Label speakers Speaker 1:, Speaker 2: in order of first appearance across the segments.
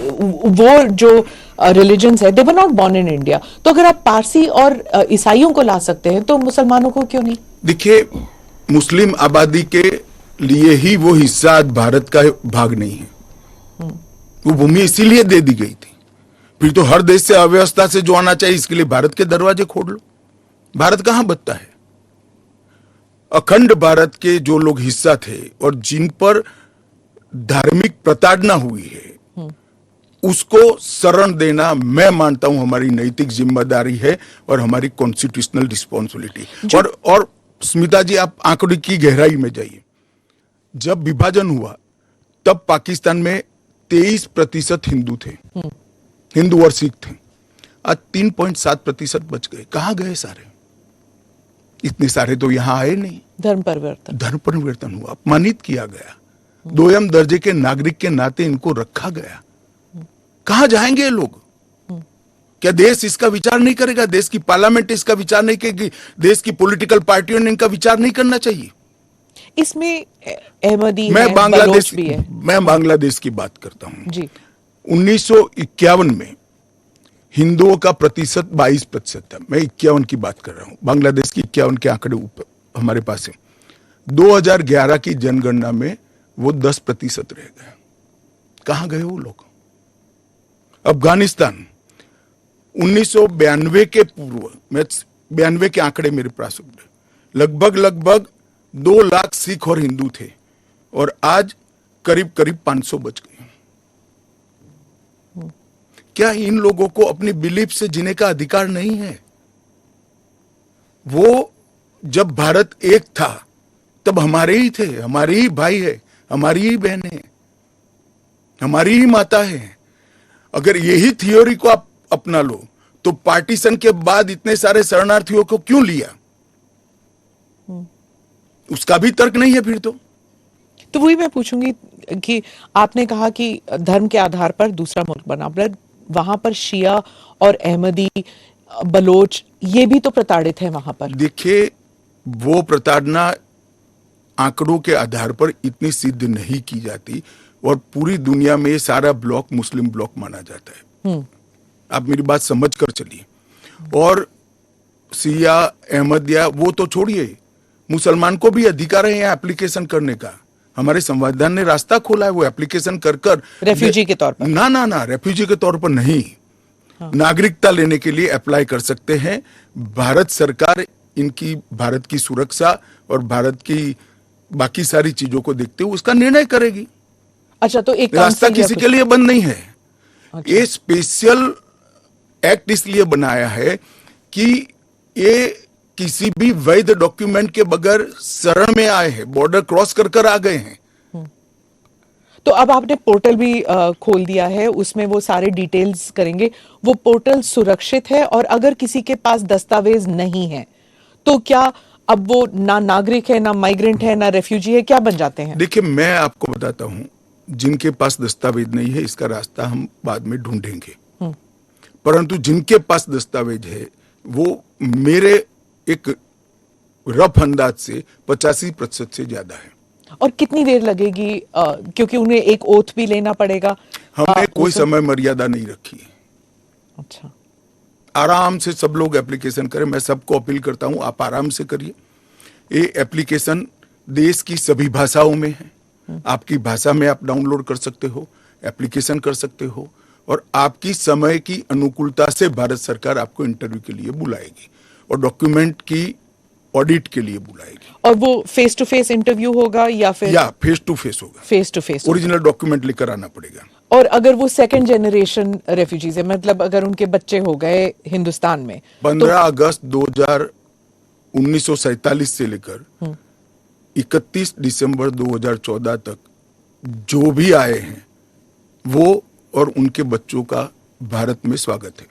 Speaker 1: वो जो रिलीजन्स है, they were not born in India. तो अगर आप पारसी और ईसाइयों को ला सकते हैं तो मुसलमानों को क्यों नहीं?
Speaker 2: देखिए, मुस्लिम आबादी के लिए ही वो हिस्सा आज भारत का भाग नहीं है। वो भूमि इसीलिए दे दी गई थी। फिर तो हर देश से अव्यवस्था से जो आना चाहिए, इसके लिए भारत के दरवाजे खोल लो। भारत कहां बचता है? अखंड भारत के जो लोग हिस्सा थे और जिन पर धार्मिक प्रताड़ना हुई है, उसको शरण देना मैं मानता हूं हमारी नैतिक जिम्मेदारी है और हमारी कॉन्स्टिट्यूशनल रिस्पॉन्सिबिलिटी। और स्मिता जी, आप आंकड़े की गहराई में जाइए। जब विभाजन हुआ तब पाकिस्तान में 23% हिंदू थे, हिंदू और सिख थे। आज 3.7% बच गए। कहां गए सारे? इतने सारे तो यहां आए नहीं।
Speaker 1: धर्म परिवर्तन
Speaker 2: हुआ, अपमानित किया गया, दोयम दर्जे के नागरिक के नाते इनको रखा गया। कहां जाएंगे ये लोग? क्या देश इसका विचार नहीं करेगा? देश की पार्लियामेंट इसका विचार नहीं करेगी? देश की पॉलिटिकल पार्टियों ने इनका विचार नहीं करना चाहिए?
Speaker 1: इसमें अहमदी
Speaker 2: मैं
Speaker 1: है,
Speaker 2: बांग्लादेश की बात करता हूं
Speaker 1: जी।
Speaker 2: 1951 में हिंदुओं का प्रतिशत 22% था। मैं 51 की बात कर रहा हूं। बांग्लादेश की 51 के आंकड़े ऊपर हमारे पास है। 2011 की जनगणना में वो 10% रह गया। कहां गए वो लोग? अफगानिस्तान 1992 के पूर्व, मैं 92 के आंकड़े मेरे पास लगभग 2 लाख सिख और हिंदू थे और आज करीब 500 बच गए। क्या इन लोगों को अपनी बिलीफ से जीने का अधिकार नहीं है? वो जब भारत एक था तब हमारे ही थे, हमारे ही भाई है, हमारी ही बहनें हैं, हमारी ही माता है। अगर यही थियोरी को आप अपना लो तो पार्टीशन के बाद इतने सारे शरणार्थियों को क्यों लिया? उसका भी तर्क नहीं है फिर तो
Speaker 1: वही मैं पूछूंगी कि आपने कहा कि धर्म के आधार पर दूसरा मुल्क बना, वहां पर शिया और अहमदी, बलोच, ये भी तो प्रताड़ित है वहां पर।
Speaker 2: देखिए, वो प्रताड़ना आंकड़ों के आधार पर इतनी सिद्ध नहीं की जाती और पूरी दुनिया में ये सारा ब्लॉक मुस्लिम ब्लॉक माना जाता है। आप मेरी बात समझ कर चलिए। और शिया, अहमदिया वो तो छोड़िए, मुसलमान को भी अधिकार है यहाँ एप्लीकेशन करने का। हमारे संविधान ने रास्ता खोला है, वो एप्लीकेशन कर
Speaker 1: रेफ्यूजी के तौर पर
Speaker 2: ना रेफ्यूजी के तौर पर नहीं, नागरिकता लेने के लिए अप्लाई कर सकते हैं। भारत सरकार इनकी भारत की सुरक्षा और भारत की बाकी सारी चीजों को देखते हुए उसका निर्णय करेगी।
Speaker 1: अच्छा, तो एक
Speaker 2: रास्ता किसी के लिए बंद नहीं है। अच्छा। ये स्पेशल एक्ट इसलिए बनाया है कि ये किसी भी वैध डॉक्यूमेंट के बगैर शरण में आए हैं, बॉर्डर क्रॉस कर आ गए हैं।
Speaker 1: तो अब आपने पोर्टल भी खोल दिया है, उसमें वो सारे डिटेल्स करेंगे। वो पोर्टल सुरक्षित है और अगर किसी के पास दस्तावेज नहीं है तो क्या अब वो ना नागरिक है, ना माइग्रेंट है, ना रेफ्यूजी है, क्या बन जाते हैं?
Speaker 2: देखिए, मैं आपको बताता हूं, जिनके पास दस्तावेज नहीं है इसका रास्ता हम बाद में ढूंढेंगे, परंतु जिनके पास दस्तावेज है वो मेरे एक रफ अंदाज से 85% से ज्यादा है।
Speaker 1: और कितनी देर लगेगी? क्योंकि उन्हें एक ओथ भी लेना पड़ेगा।
Speaker 2: हमने कोई समय मर्यादा नहीं रखी है।
Speaker 1: अच्छा,
Speaker 2: आराम से सब लोग एप्लीकेशन करें। मैं सबको अपील करता हूं, आप आराम से करिए। ये एप्लीकेशन देश की सभी भाषाओं में है। आपकी भाषा में आप डाउनलोड कर सकते हो, एप्लीकेशन कर सकते हो और आपकी समय की अनुकूलता से भारत सरकार आपको इंटरव्यू के लिए बुलाएगी और डॉक्यूमेंट की ऑडिट के लिए बुलाएगी।
Speaker 1: और वो फेस टू फेस इंटरव्यू होगा या फिर
Speaker 2: फेस टू फेस होगा?
Speaker 1: Face to face.
Speaker 2: Original document लेकर आना पड़ेगा।
Speaker 1: और अगर वो सेकंड जनरेशन रेफ्यूजीज है, मतलब अगर उनके बच्चे हो गए हिंदुस्तान में,
Speaker 2: 15 अगस्त 1947 से लेकर 31 दिसंबर 2014 तक जो भी आए हैं वो और उनके बच्चों का भारत में स्वागत है।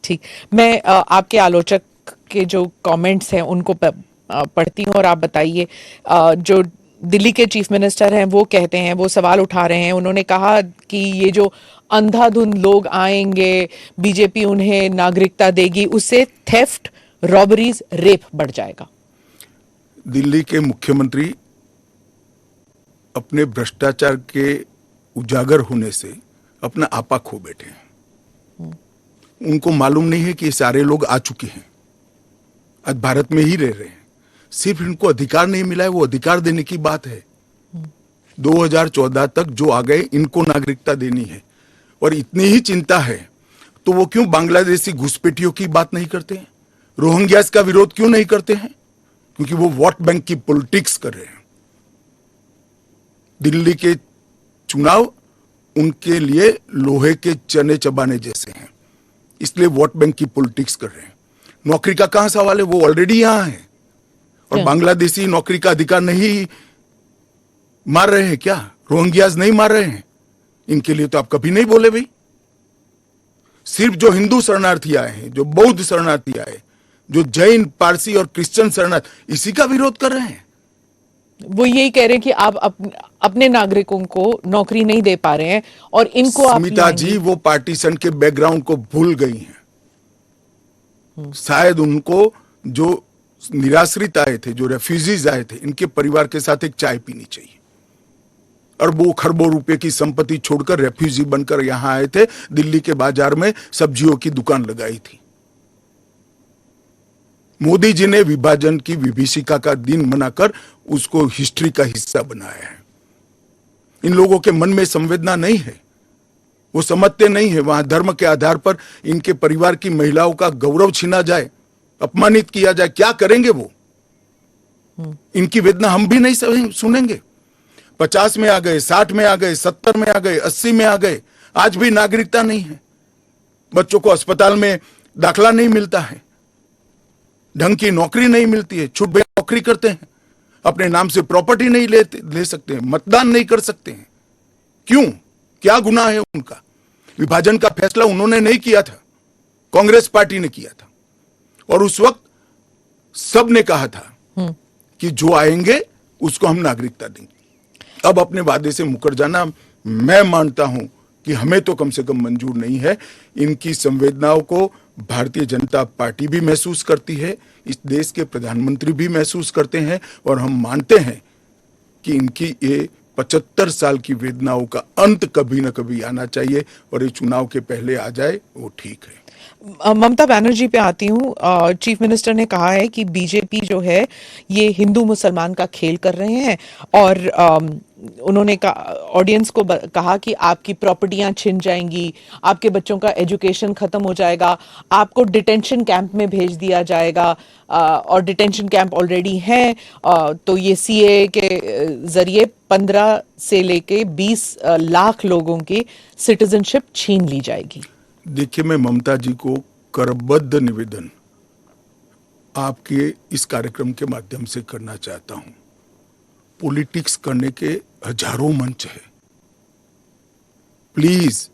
Speaker 1: ठीक, मैं आपके आलोचक के जो कमेंट्स हैं उनको पढ़ती हूँ और आप बताइए। जो दिल्ली के चीफ मिनिस्टर हैं वो कहते हैं, वो सवाल उठा रहे हैं। उन्होंने कहा कि ये जो अंधाधुंध लोग आएंगे, बीजेपी उन्हें नागरिकता देगी, उससे थेफ्ट, रॉबरीज, रेप बढ़ जाएगा।
Speaker 2: दिल्ली के मुख्यमंत्री अपने भ्रष्टाचार के उजागर होने से अपना आपा खो बैठे हैं। उनको मालूम नहीं है कि ये सारे लोग आ चुके हैं, आज भारत में ही रह रहे हैं, सिर्फ इनको अधिकार नहीं मिला है, वो अधिकार देने की बात है। 2014 तक जो आ गए इनको नागरिकता देनी है, और इतनी ही चिंता है तो वो क्यों बांग्लादेशी घुसपैठियों की बात नहीं करते हैं, रोहिंग्यास का विरोध क्यों नहीं करते हैं? क्योंकि वो वोट बैंक की पॉलिटिक्स कर रहे हैं। दिल्ली के चुनाव उनके लिए लोहे के चने चबाने जैसे हैं, इसलिए वोट बैंक की पॉलिटिक्स कर रहे हैं। नौकरी का कहां सवाल है, वो ऑलरेडी यहां है, और बांग्लादेशी नौकरी का अधिकार नहीं मार रहे हैं क्या? रोहिंग्यास नहीं मार रहे हैं? इनके लिए तो आप कभी नहीं बोले भाई। सिर्फ जो हिंदू शरणार्थी आए हैं, जो बौद्ध शरणार्थी आए, जो जैन, पारसी और क्रिश्चियन शरणार्थी, इसी का विरोध कर रहे हैं।
Speaker 1: वो यही कह रहे हैं कि आप अपने नागरिकों को नौकरी नहीं दे पा रहे हैं और इनको आप
Speaker 2: स्मिता जी वो पार्टीशन के बैकग्राउंड को भूल गई हैं। शायद उनको जो निराश्रित आए थे, जो रेफ्यूजीज आए थे, इनके परिवार के साथ एक चाय पीनी चाहिए। अरबों खरबों रुपए की संपत्ति छोड़कर रेफ्यूजी बनकर यहां आए थे, दिल्ली के बाजार में सब्जियों की दुकान लगाई थी। मोदी जी ने विभाजन की विभीषिका का दिन मनाकर उसको हिस्ट्री का हिस्सा बनाया है। इन लोगों के मन में संवेदना नहीं है, वो समझते नहीं है वहां धर्म के आधार पर इनके परिवार की महिलाओं का गौरव छीना जाए, अपमानित किया जाए, क्या करेंगे वो? इनकी वेदना हम भी नहीं सुनेंगे। 50 में आ गए, 60 में आ गए, 70 में आ गए, 80 में आ गए, आज भी नागरिकता नहीं है। बच्चों को अस्पताल में दाखला नहीं मिलता है, ढंग की नौकरी नहीं मिलती है, छुट नौकरी करते हैं, अपने नाम से प्रॉपर्टी नहीं ले सकते हैं, मतदान नहीं कर सकते हैं। क्यों? क्या गुनाह है उनका? विभाजन का फैसला उन्होंने नहीं किया था, कांग्रेस पार्टी ने किया था, और उस वक्त सब ने कहा था कि जो आएंगे उसको हम नागरिकता देंगे। अब अपने वादे से मुकर जाना, मैं मानता हूं कि हमें तो कम से कम मंजूर नहीं है। इनकी संवेदनाओं को भारतीय जनता पार्टी भी महसूस करती है, इस देश के प्रधानमंत्री भी महसूस करते हैं, और हम मानते हैं कि इनकी ये 75 साल की वेदनाओं का अंत कभी न कभी आना चाहिए, और ये चुनाव के पहले आ जाए वो ठीक है।
Speaker 1: ममता बनर्जी पे आती हूँ। चीफ मिनिस्टर ने कहा है कि बीजेपी जो है ये हिंदू मुसलमान का खेल कर रहे हैं, और उन्होंने ऑडियंस को कहा कि आपकी प्रॉपर्टियां छिन जाएंगी, आपके बच्चों का एजुकेशन खत्म हो जाएगा, आपको डिटेंशन कैंप में भेज दिया जाएगा, और डिटेंशन कैंप ऑलरेडी हैं। तो ये सीए के जरिए 15 से लेके 20 लाख लोगों की सिटीजनशिप छीन ली जाएगी।
Speaker 2: देखिए, मैं ममता जी को करबद्ध निवेदन आपके इस कार्यक्रम के माध्यम से करना चाहता हूं। पॉलिटिक्स करने के हजारों मंच है, प्लीज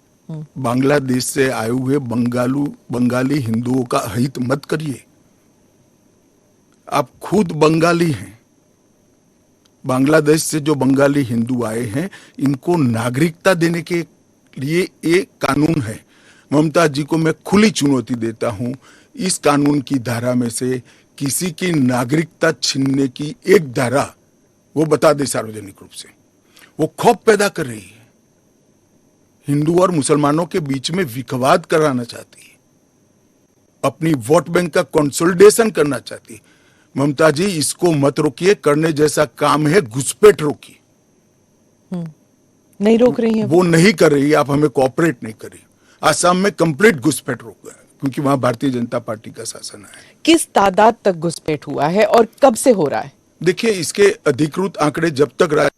Speaker 2: बांग्लादेश से आए हुए बंगाली हिंदुओं का हित मत करिए। आप खुद बंगाली हैं, बांग्लादेश से जो बंगाली हिंदू आए हैं इनको नागरिकता देने के लिए एक कानून है। ममता जी को मैं खुली चुनौती देता हूं, इस कानून की धारा में से किसी की नागरिकता छीनने की एक धारा वो बता दे सार्वजनिक रूप से। वो खौफ पैदा कर रही है, हिंदू और मुसलमानों के बीच में विखवाद कराना चाहती है, अपनी वोट बैंक का कंसोलिडेशन करना चाहती है। ममता जी, इसको मत रोकिए, करने जैसा काम है घुसपैठ रोकिए।
Speaker 1: नहीं रोक रही है
Speaker 2: वो नहीं कर रही, आप हमें कोऑपरेट नहीं कर रही। आसाम में कंप्लीट घुसपैठ रोक गया क्योंकि वहां भारतीय जनता पार्टी का शासन है।
Speaker 1: किस तादाद तक घुसपैठ हुआ है और कब से हो रहा है?
Speaker 2: देखिए, इसके अधिकृत आंकड़े जब तक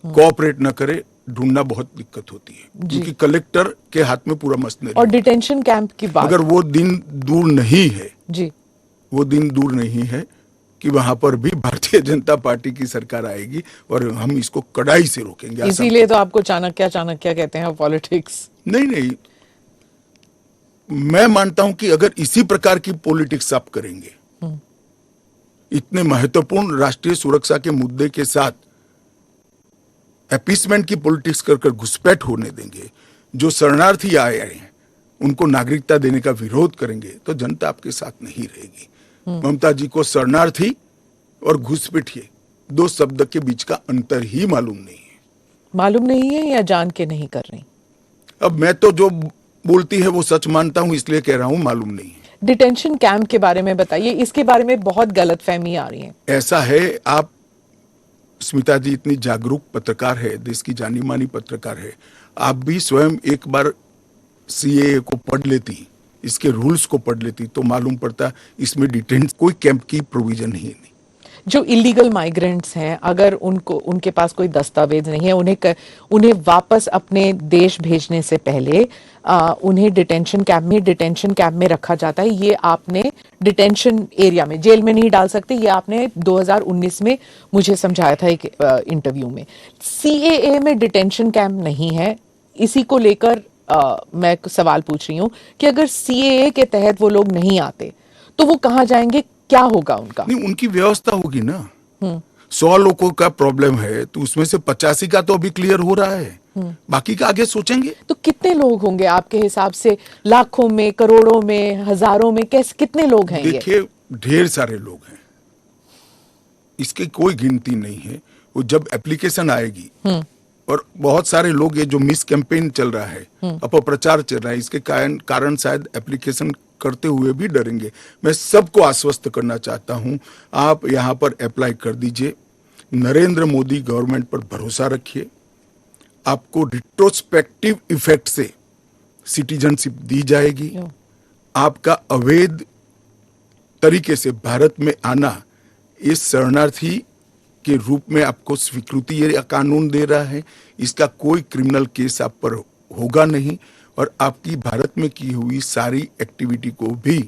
Speaker 2: कोऑपरेट न करे ढूंढना बहुत दिक्कत होती है, क्योंकि कलेक्टर के हाथ में पूरा मसले।
Speaker 1: और डिटेंशन कैंप की बात,
Speaker 2: अगर वो दिन दूर नहीं है
Speaker 1: जी,
Speaker 2: वो दिन दूर नहीं है कि वहां पर भी भारतीय जनता पार्टी की सरकार आएगी और हम इसको कड़ाई से रोकेंगे।
Speaker 1: इसीलिए तो आपको चाणक्य कहते हैं पॉलिटिक्स।
Speaker 2: नहीं, मैं मानता हूं कि अगर इसी प्रकार की पॉलिटिक्स आप करेंगे, इतने महत्वपूर्ण राष्ट्रीय सुरक्षा के मुद्दे के साथ अपीसमेंट की पॉलिटिक्स कर घुसपैठ होने देंगे, जो शरणार्थी आए हैं उनको नागरिकता देने का विरोध करेंगे, तो जनता आपके साथ नहीं रहेगी। ममता जी को शरणार्थी और घुसपैठिए 2 शब्द के बीच का अंतर ही मालूम नहीं है।
Speaker 1: मालूम नहीं है या जान के नहीं कर रही?
Speaker 2: अब मैं तो जो बोलती है वो सच मानता हूं, इसलिए कह रहा हूं मालूम नहीं है।
Speaker 1: डिटेंशन कैंप के बारे में बताइए, इसके बारे में बहुत गलतफहमी आ रही है।
Speaker 2: ऐसा है, आप स्मिता जी इतनी जागरूक पत्रकार है, देश की जानी मानी पत्रकार है, आप भी स्वयं एक बार सीएए को पढ़ लेती, इसके रूल्स को पढ़ लेती तो मालूम पड़ता इसमें डिटेंशन कोई कैंप की प्रोविजन ही नहीं।
Speaker 1: जो इलीगल माइग्रेंट्स हैं, अगर उनके पास कोई दस्तावेज नहीं है, उन्हें वापस अपने देश भेजने से पहले उन्हें डिटेंशन कैंप में रखा जाता है। ये आपने डिटेंशन एरिया में, जेल में नहीं डाल सकते, ये आपने 2019 में मुझे समझाया था एक इंटरव्यू में। सीएए में डिटेंशन कैंप नहीं है। इसी को लेकर मैं सवाल पूछ रही हूं कि अगर सीएए के तहत वो लोग नहीं आते तो वो कहां जाएंगे, क्या होगा उनका?
Speaker 2: नहीं, उनकी व्यवस्था होगी ना। 100 लोगों का प्रॉब्लम है तो उसमें से 85 का तो अभी क्लियर हो रहा है, बाकी का आगे सोचेंगे।
Speaker 1: तो कितने लोग होंगे आपके हिसाब से? लाखों में, करोड़ों में, हजारों में, कैसे, कितने लोग हैं?
Speaker 2: देखिए, ढेर सारे लोग हैं, इसकी कोई गिनती नहीं है। वो जब एप्लीकेशन आएगी और बहुत सारे लोग, ये जो मिस कैंपेन चल रहा है, अपप्रचार चल रहा है, इसके कारण शायद एप्लीकेशन करते हुए भी डरेंगे। मैं सबको आश्वस्त करना चाहता हूं, आप यहां पर अप्लाई कर दीजिए, नरेंद्र मोदी गवर्नमेंट पर भरोसा रखिए, आपको रिट्रोस्पेक्टिव इफेक्ट से सिटीजनशिप दी जाएगी। आपका अवैध तरीके से भारत में आना इस शरणार्थी के रूप में आपको स्वीकृति ये कानून दे रहा है, इसका कोई क्रिमिनल केस आप पर होगा नहीं और आपकी भारत में की हुई सारी एक्टिविटी को भी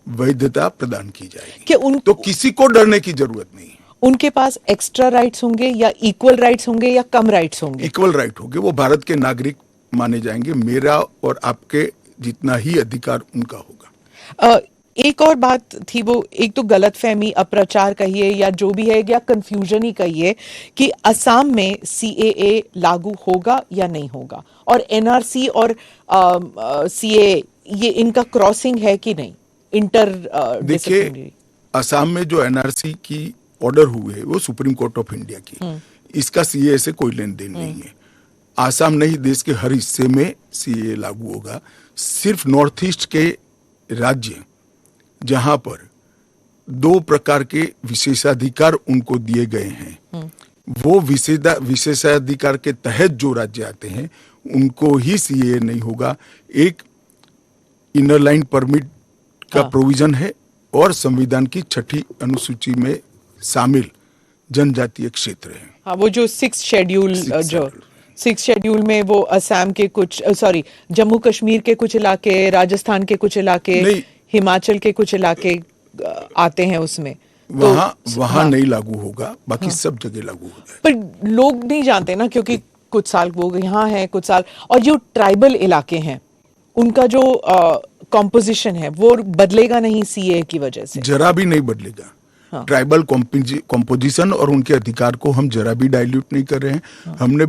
Speaker 2: वैधता प्रदान की जाएगी। तो किसी को डरने की जरूरत नहीं है।
Speaker 1: उनके पास एक्स्ट्रा राइट्स होंगे या इक्वल राइट्स होंगे या कम राइट्स होंगे?
Speaker 2: इक्वल राइट होंगे, वो भारत के नागरिक माने जाएंगे। मेरा और आपके जितना ही अधिकार उनका होगा।
Speaker 1: एक और बात थी, वो एक तो गलतफहमी, अप्रचार कहिए या जो भी है, या कंफ्यूजन ही कहिए कि असम में सीएए लागू होगा या नहीं होगा, और एनआरसी और सीएए ये इनका क्रॉसिंग है कि नहीं, इंटर
Speaker 2: देखिए, असम में जो एनआरसी की ऑर्डर हुए वो सुप्रीम कोर्ट ऑफ इंडिया की, इसका सीएए से कोई लेन देन नहीं है। आसाम नहीं, देश के हर हिस्से में सीएए लागू होगा। सिर्फ नॉर्थ ईस्ट के राज्य जहां पर 2 प्रकार के विशेषाधिकार उनको दिए गए हैं, वो विशेषाधिकार के तहत जो राज्य आते हैं उनको ही सीएए नहीं होगा। एक इनर लाइन परमिट का प्रोविजन है और संविधान की 6ठी अनुसूची में शामिल जनजातीय क्षेत्र है।
Speaker 1: हाँ, वो जो 6 शेड्यूल में वो असम के कुछ, जम्मू कश्मीर के कुछ इलाके, राजस्थान के कुछ इलाके, हिमाचल के कुछ इलाके आते हैं उसमें,
Speaker 2: वहां नहीं लागू होगा, बाकी सब जगह लागू होगा।
Speaker 1: पर लोग नहीं जानते ना, क्योंकि कुछ साल वो यहाँ हैं, कुछ साल, और जो ट्राइबल इलाके हैं उनका जो कॉम्पोजिशन है वो बदलेगा नहीं सीए की वजह से?
Speaker 2: जरा भी नहीं बदलेगा। ट्राइबल कॉम्पोजिशन और उनके अधिकार को हम जरा भी डाइल्यूट नहीं कर रहे हैं। हमने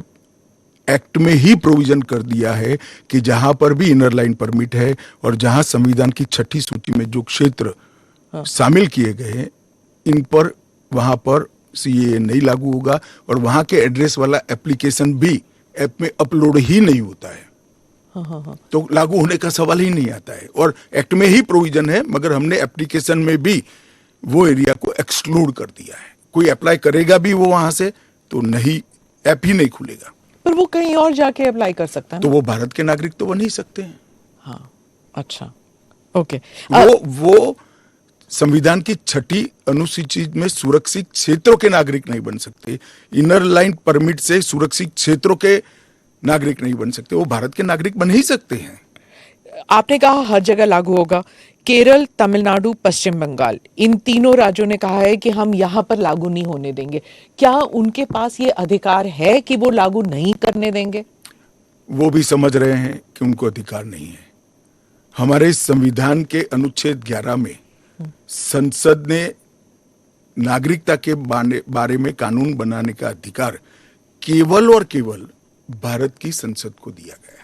Speaker 2: एक्ट में ही प्रोविजन कर दिया है कि जहां पर भी इनर लाइन परमिट है और जहां संविधान की 6ठी सूची में जो क्षेत्र शामिल किए गए हैं, इन पर वहां पर सीएए नहीं लागू होगा और वहां के एड्रेस वाला एप्लीकेशन भी ऐप में अपलोड ही नहीं होता है। तो लागू होने का सवाल ही नहीं आता है। और एक्ट में ही प्रोविजन है, मगर हमने एप्लीकेशन में भी वो एरिया को एक्सक्लूड कर दिया है। कोई अप्लाई करेगा भी वो वहां से तो नहीं, ऐप ही नहीं खुलेगा।
Speaker 1: पर वो कहीं और जाके अप्लाई कर सकता है ना?
Speaker 2: तो वो भारत के नागरिक तो बन ही सकते हैं।
Speaker 1: हाँ, अच्छा, ओके।
Speaker 2: वो संविधान की 6ठी अनुसूची में सुरक्षित क्षेत्रों के नागरिक नहीं बन सकते। इनर लाइन परमिट से सुरक्षित क्षेत्रों के नागरिक नहीं बन सकते, वो भारत के नागरिक बन ही सकते हैं।
Speaker 1: आपने कहा हर जगह लागू होगा। केरल, तमिलनाडु, पश्चिम बंगाल, इन तीनों राज्यों ने कहा है कि हम यहां पर लागू नहीं होने देंगे। क्या उनके पास ये अधिकार है कि वो लागू नहीं करने देंगे?
Speaker 2: वो भी समझ रहे हैं कि उनको अधिकार नहीं है। हमारे संविधान के अनुच्छेद 11 में संसद ने नागरिकता के बारे में कानून बनाने का अधिकार केवल और केवल भारत की संसद को दिया गया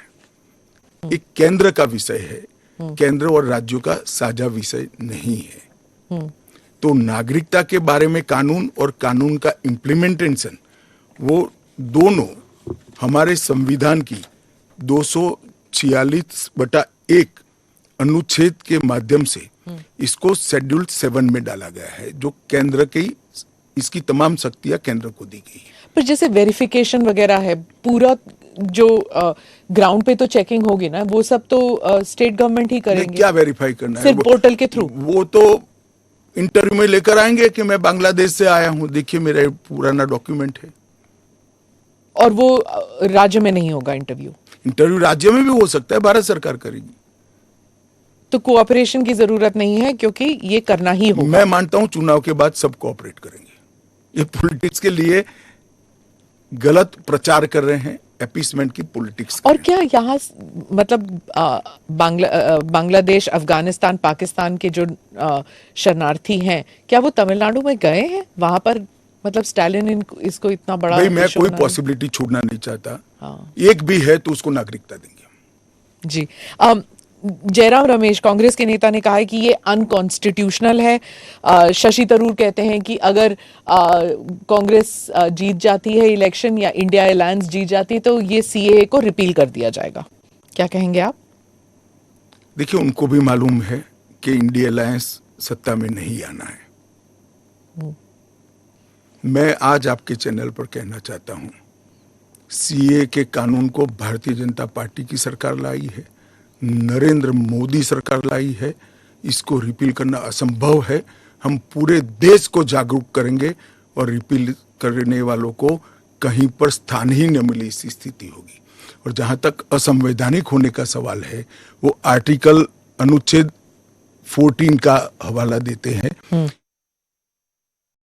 Speaker 2: है। एक केंद्र का विषय है, केंद्र और राज्यों का साझा विषय नहीं है। तो नागरिकता के बारे में कानून और कानून का इम्प्लीमेंटेशन, वो दोनों हमारे संविधान की 246/1 अनुच्छेद के माध्यम से इसको शेड्यूल 7 में डाला गया है, जो केंद्र की इसकी तमाम शक्तियां केंद्र को दी गई है।
Speaker 1: पर जैसे वेरिफिकेशन वगैरह है, पूरा जो ग्राउंड पे तो चेकिंग होगी ना, वो सब तो स्टेट गवर्नमेंट ही करेंगे।
Speaker 2: क्या वेरीफाई करना है?
Speaker 1: सिर्फ पोर्टल के थ्रू?
Speaker 2: वो तो इंटरव्यू में लेकर आएंगे कि मैं बांग्लादेश से आया हूं, देखिए मेरा पुराना डॉक्यूमेंट है।
Speaker 1: और वो राज्य में नहीं होगा इंटरव्यू?
Speaker 2: इंटरव्यू राज्य में भी हो सकता है, भारत सरकार करेगी।
Speaker 1: तो कोऑपरेशन की जरूरत नहीं है, क्योंकि ये करना ही होगा।
Speaker 2: मैं मानता हूं चुनाव के बाद सब कोऑपरेट करेंगे। ये पॉलिटिक्स के लिए गलत प्रचार कर रहे हैं, अपीसमेंट की पॉलिटिक्स।
Speaker 1: और क्या यहाँ मतलब बांग्लादेश, अफगानिस्तान, पाकिस्तान के जो शरणार्थी हैं, क्या वो तमिलनाडु में गए हैं? वहां पर मतलब स्टालिन इसको इतना बड़ा
Speaker 2: भाई मैं
Speaker 1: इशू
Speaker 2: कोई
Speaker 1: बना-
Speaker 2: पॉसिबिलिटी छोड़ना नहीं चाहता।
Speaker 1: हाँ।
Speaker 2: एक भी है तो उसको नागरिकता देंगे।
Speaker 1: जी। जयराम रमेश, कांग्रेस के नेता, ने कहा है कि ये अनकॉन्स्टिट्यूशनल है। शशि थरूर कहते हैं कि अगर कांग्रेस जीत जाती है इलेक्शन या इंडिया अलायंस जीत जाती है तो ये सीएए को रिपील कर दिया जाएगा। क्या कहेंगे आप?
Speaker 2: देखिए, उनको भी मालूम है कि इंडिया अलायंस सत्ता में नहीं आना है। मैं आज आपके चैनल पर कहना चाहता हूं, सीए के कानून को भारतीय जनता पार्टी की सरकार लाई है, नरेंद्र मोदी सरकार लाई है। इसको रिपील करना असंभव है। हम पूरे देश को जागरूक करेंगे और रिपील करने वालों को कहीं पर स्थान ही न मिले, इसी स्थिति होगी। और जहां तक असंवैधानिक होने का सवाल है, वो आर्टिकल अनुच्छेद 14 का हवाला देते हैं